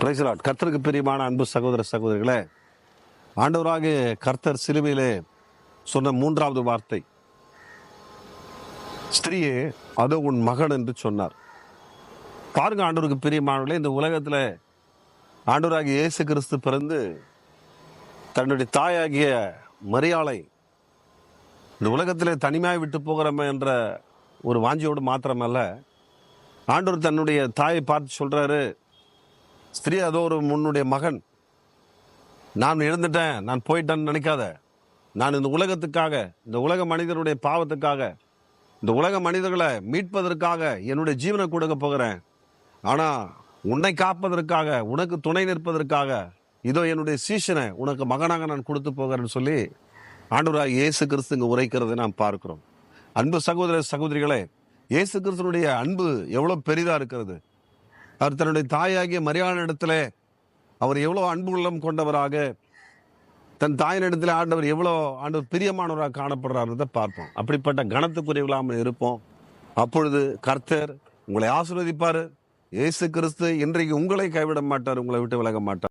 Praise the Lord. கர்த்தருக்கு பிரியமான அன்பு சகோதர சகோதரிகளே, ஆண்டவராகிய கர்த்தர் சிலுவையிலே சொன்ன மூன்றாவது வார்த்தை, ஸ்திரியே அதோ உன் மகன் என்று சொன்னார். பாருங்க, ஆண்டவருக்கு பிரியமானவர்களே, இந்த உலகத்துல ஆண்டவராகிய இயேசு கிறிஸ்து பிறந்து தன்னுடைய தாயாகிய மரியாளை இந்த உலகத்திலே தனிமையாய் விட்டு போகிறோமே என்ற ஒரு வாஞ்சியோடு மாத்திரமல்ல, ஆண்டவர் தன்னுடைய தாயை பார்த்து சொல்றாரு, ஸ்திரீ அதோ ஒரு உன்னுடைய மகன். நான் இழந்துட்டேன், நான் போயிட்டேன்னு நினைக்காத. நான் இந்த உலகத்துக்காக, இந்த உலக மனிதனுடைய பாவத்துக்காக, இந்த உலக மனிதர்களை மீட்பதற்காக என்னுடைய ஜீவனை கொடுக்க போகிறேன். ஆனா உன்னை காப்பதற்காக, உனக்கு துணை நிற்பதற்காக இதோ என்னுடைய சீஷனை உனக்கு மகனாக நான் கொடுத்து போகிறேன்னு சொல்லி ஆண்டவராக இயேசு கிறிஸ்து இங்க உரைக்கிறதை நாம் பார்க்கிறோம். அன்பு சகோதர சகோதரிகளே, இயேசு கிறிஸ்துனுடைய அன்பு எவ்வளவு பெரிதா இருக்கிறது. அவர் தன்னுடைய தாயாகிய மரியாதை இடத்துல அவர் எவ்வளோ அன்பு உள்ளம் கொண்டவராக, தன் தாயின் இடத்துல ஆண்டவர் பிரியமானவராக காணப்படுறாருன்றதை பார்ப்போம். அப்படிப்பட்ட கனத்துக்குரியவர்களாக இருப்போம். அப்பொழுது கர்த்தர் உங்களை ஆசீர்வதிப்பாரு. இயேசு கிறிஸ்து இன்றைக்கு உங்களை கைவிட மாட்டார், உங்களை விட்டு விலக மாட்டார்.